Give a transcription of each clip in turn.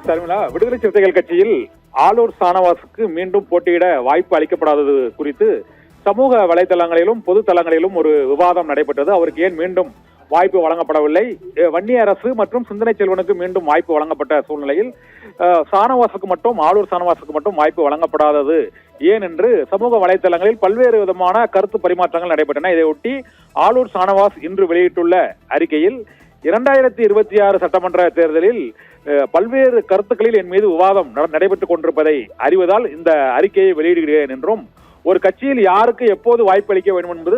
சர்மிளா, விடுதலை சிறுத்தைகள் கட்சியில் ஆளூர் ஷானவாஸுக்கு மீண்டும் போட்டியிட வாய்ப்பு அளிக்கப்படாதது குறித்து சமூக வலைதளங்களிலும் பொது தளங்களிலும் ஒரு விவாதம் நடைபெற்றது. அவருக்கு ஏன் மீண்டும் வாய்ப்பு வழங்கப்படவில்லை, வன்னிய அரசு மற்றும் சிந்தனை செல்வனுக்கு மீண்டும் வாய்ப்பு வழங்கப்பட்ட சூழ்நிலையில் ஷானவாஸுக்கு மட்டும் ஆளூர் ஷானவாஸுக்கு மட்டும் வாய்ப்பு வழங்கப்படாதது ஏன் என்று சமூக வலைதளங்களில் பல்வேறு விதமான கருத்து பரிமாற்றங்கள் நடைபெற்றன. இதையொட்டி ஆளூர் ஷானவாஸ் இன்று வெளியிட்டுள்ள அறிக்கையில் 2026 சட்டமன்ற தேர்தலில் பல்வேறு கருத்துக்களில் என் மீது விவாதம் நடைபெற்றுக் கொண்டிருப்பதை அறிவதால் இந்த அறிக்கையை வெளியிடுகிறேன் என்றும், ஒரு கட்சியில் யாருக்கு எப்போது வாய்ப்பு அளிக்க வேண்டும் என்பது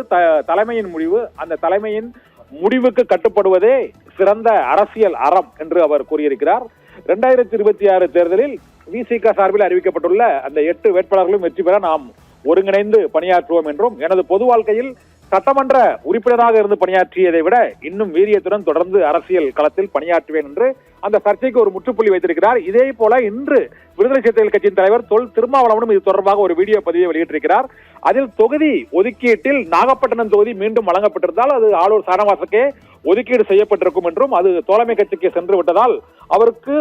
தலைமையின் முடிவு, அந்த தலைமையின் முடிவுக்கு கட்டுப்படுவதே சிறந்த அரசியல் அறம் என்று அவர் கூறியிருக்கிறார். 2026 தேர்தலில் விசிக சார்பில் அறிவிக்கப்பட்டுள்ள அந்த 8 வேட்பாளர்களும் வெற்றி பெற நாம் ஒருங்கிணைந்து பணியாற்றுவோம் என்றும், எனது பொது வாழ்க்கையில் சட்டமன்ற உறுப்பினராக இருந்து பணியாற்றியதை விட இன்னும் வீரியத்துடன் தொடர்ந்து அரசியல் களத்தில் பணியாற்றுவேன் என்று அந்த சர்ச்சைக்கு ஒரு முற்றுப்புள்ளி வைத்திருக்கிறார். இதே போல இன்று விடுதலை சிறுத்தைகள் கட்சியின் தலைவர் தொல் திருமாவளவனும் இது தொடர்பாக ஒரு வீடியோ பதிவை வெளியிட்டிருக்கிறார். அதில் தொகுதி ஒதுக்கீட்டில் நாகப்பட்டினம் தொகுதி மீண்டும் வழங்கப்பட்டிருந்தால் அது ஆளூர் ஷானவாஸுக்கே ஒதுக்கீடு செய்யப்பட்டிருக்கும் என்றும், அது தோழமை கட்சிக்கு சென்று விட்டதால் அவருக்கு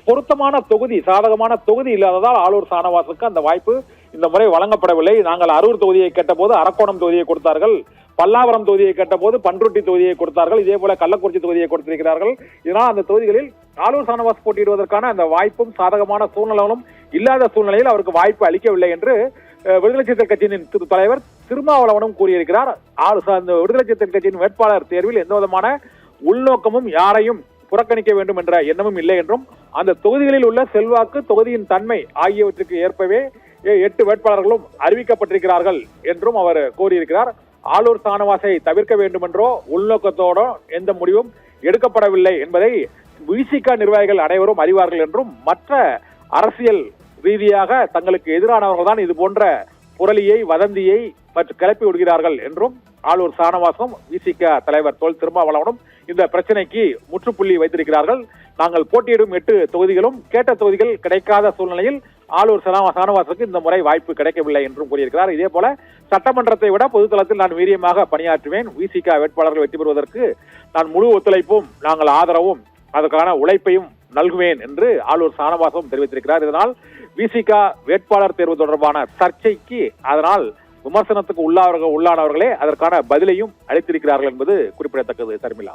பொருத்தமான தொகுதி, சாதகமான தொகுதி இல்லாததால் ஆளூர் ஷானவாஸுக்கு அந்த வாய்ப்பு இந்த முறை வழங்கப்படவில்லை. நாங்கள் அரூர் தொகுதியை கேட்டபோது அரக்கோணம் தொகுதியை கொடுத்தார்கள், பல்லாவரம் தொகுதியை கேட்டபோது பன்ருட்டி தொகுதியை கொடுத்தார்கள், இதே போல கள்ளக்குறிச்சி தொகுதியை கொடுத்திருக்கிறார்கள். இதனால் அந்த தொகுதிகளில் ஆளூர் ஷானவாஸ் போட்டியிடுவதற்கான அந்த வாய்ப்பும் சாதகமான சூழ்நிலைகளும் இல்லாத சூழ்நிலையில் அவருக்கு வாய்ப்பு அளிக்கவில்லை என்று விடுதலை சிறுத்தைகள் கட்சியின் தலைவர் திருமாவளவனும் கூறியிருக்கிறார். விடுதலை சிறுத்தைகள் கட்சியின் வேட்பாளர் தேர்வில் எந்த விதமான உள்நோக்கமும் யாரையும் புறக்கணிக்க வேண்டும் என்ற எண்ணமும் இல்லை என்றும், அந்த தொகுதிகளில் உள்ள செல்வாக்கு, தொகுதியின் தன்மை ஆகியவற்றுக்கு ஏற்பவே 8 வேட்பாளர்களும் அறிவிக்கப்பட்டிருக்கிறார்கள் என்றும் அவர் கூறியிருக்கிறார். ஆளூர் ஷானவாஸை தவிர்க்க வேண்டும் என்றோ உள்நோக்கத்தோடோ எந்த முடிவும் எடுக்கப்படவில்லை என்பதை விசிக நிர்வாகிகள் அனைவரும் அறிவார்கள் என்றும், மற்ற அரசியல் ரீதியாக தங்களுக்கு எதிரானவர்கள் தான் இது போன்ற புரளியை, வதந்தியை கிளப்பி விடுகிறார்கள் என்றும் ஆளூர் ஷானவாஸும் விசிக தலைவர் தொல் திருமாவளவனும் இந்த பிரச்சனைக்கு முற்றுப்புள்ளி வைத்திருக்கிறார்கள். நாங்கள் போட்டியிடும் 8 தொகுதிகளும் கேட்ட தொகுதிகள் கிடைக்காத சூழ்நிலையில் ஆளூர் ஷானவாஸுக்கு இந்த முறை வாய்ப்பு கிடைக்கவில்லை என்றும் கூறியிருக்கிறார். இதே போல சட்டமன்றத்தை விட பொதுத்தளத்தில் நான் வீரியமாக பணியாற்றுவேன், விசிக வேட்பாளர்கள் வெற்றி பெறுவதற்கு நான் முழு ஒத்துழைப்பும் நாங்கள் ஆதரவும் அதற்கான உழைப்பையும் நல்குவேன் என்று ஆளூர் ஷானவாஸும் தெரிவித்திருக்கிறார். இதனால் விசிக வேட்பாளர் தேர்வு தொடர்பான சர்ச்சைக்கு அதனால் விமர்சனத்துக்கு உள்ளானவர்களே அதற்கான பதிலையும் அளித்திருக்கிறார்கள் என்பது குறிப்பிடத்தக்கது. சர்மிளா,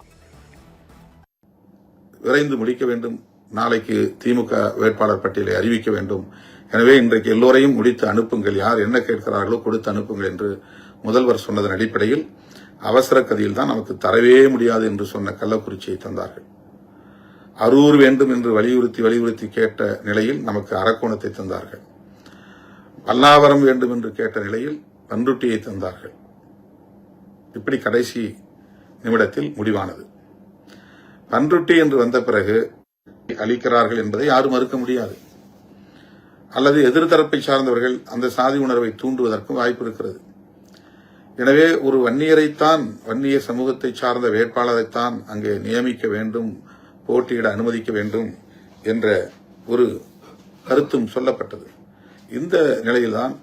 விரைந்து முடிக்க வேண்டும், நாளைக்கு திமுக வேட்பாளர் பட்டியலை அறிவிக்க வேண்டும், எனவே இன்றைக்கு எல்லோரையும் முடித்து அனுப்புங்கள், யார் என்ன கேட்கிறார்களோ கொடுத்து அனுப்புங்கள் என்று முதல்வர் சொன்னதன் அடிப்படையில் அவசர கதியில் தான் நமக்கு தரவே முடியாது என்று சொன்ன கள்ளக்குறிச்சியை தந்தார்கள். அரூர் வேண்டும் என்று வலியுறுத்தி கேட்ட நிலையில் நமக்கு அரக்கோணத்தை தந்தார்கள். பல்லாவரம் வேண்டும் என்று கேட்ட நிலையில் பன்ருட்டியை தந்தார்கள். இப்படி கடைசி நிமிடத்தில் முடிவானது. பன்ருட்டி என்று வந்த பிறகு அளிக்கிறார்கள் என்பதை யாரும் மறுக்க முடியாது. அல்லது எதிர்த்தரப்பை சார்ந்தவர்கள் அந்த சாதி உணர்வை தூண்டுவதற்கும் வாய்ப்பு இருக்கிறது. எனவே ஒரு வன்னியரைத்தான், வன்னிய சமூகத்தை சார்ந்த வேட்பாளரைத்தான் அங்கே நியமிக்க வேண்டும், போட்டியிட அனுமதிக்க வேண்டும் என்ற ஒரு கருத்தும் சொல்லப்பட்டது. இந்த நிலையில்தான்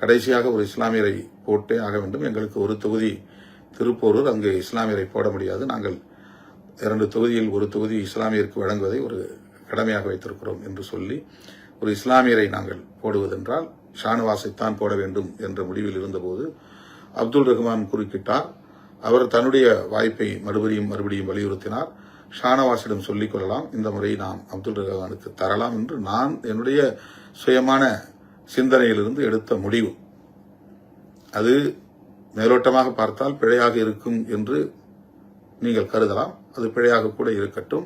கடைசியாக ஒரு இஸ்லாமியரை போட்டே ஆக வேண்டும். எங்களுக்கு ஒரு தொகுதி திருப்போரூர், அங்கு இஸ்லாமியரை போட முடியாது, நாங்கள் 2 தொகுதியில் ஒரு தொகுதி இஸ்லாமியருக்கு வழங்குவதை ஒரு கடமையாக வைத்திருக்கிறோம் என்று சொல்லி ஒரு இஸ்லாமியரை நாங்கள் போடுவதென்றால் ஷானவாஸைத்தான் போட வேண்டும் என்ற முடிவில் இருந்தபோது அப்துல் ரஹ்மான் குறுக்கிட்டார். அவர் தன்னுடைய வாய்ப்பை மறுபடியும் வலியுறுத்தினார். ஷானவாஸிடம் சொல்லிக் கொள்ளலாம், இந்த முறை நாம் அப்துல் ரஹ்மானுக்கு தரலாம் என்று நான் என்னுடைய சுயமான சிந்தனையிலிருந்து எடுத்த முடிவு. அது மேலோட்டமாக பார்த்தால் பிழையாக இருக்கும் என்று நீங்கள் கருதலாம், அது பிழையாக கூட இருக்கட்டும்.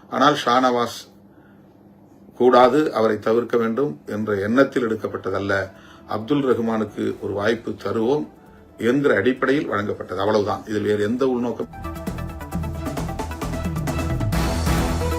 ஆனால் ஷானவாஸ் கூடாது, அவரை தவிர்க்க வேண்டும் என்ற எண்ணத்தில் எடுக்கப்பட்டதல்ல, அப்துல் ரஹ்மானுக்கு ஒரு வாய்ப்பு தருவோம் என்கிற அடிப்படையில் வழங்கப்பட்டது. அவ்வளவுதான், இதில் வேறு எந்த உள்நோக்கம்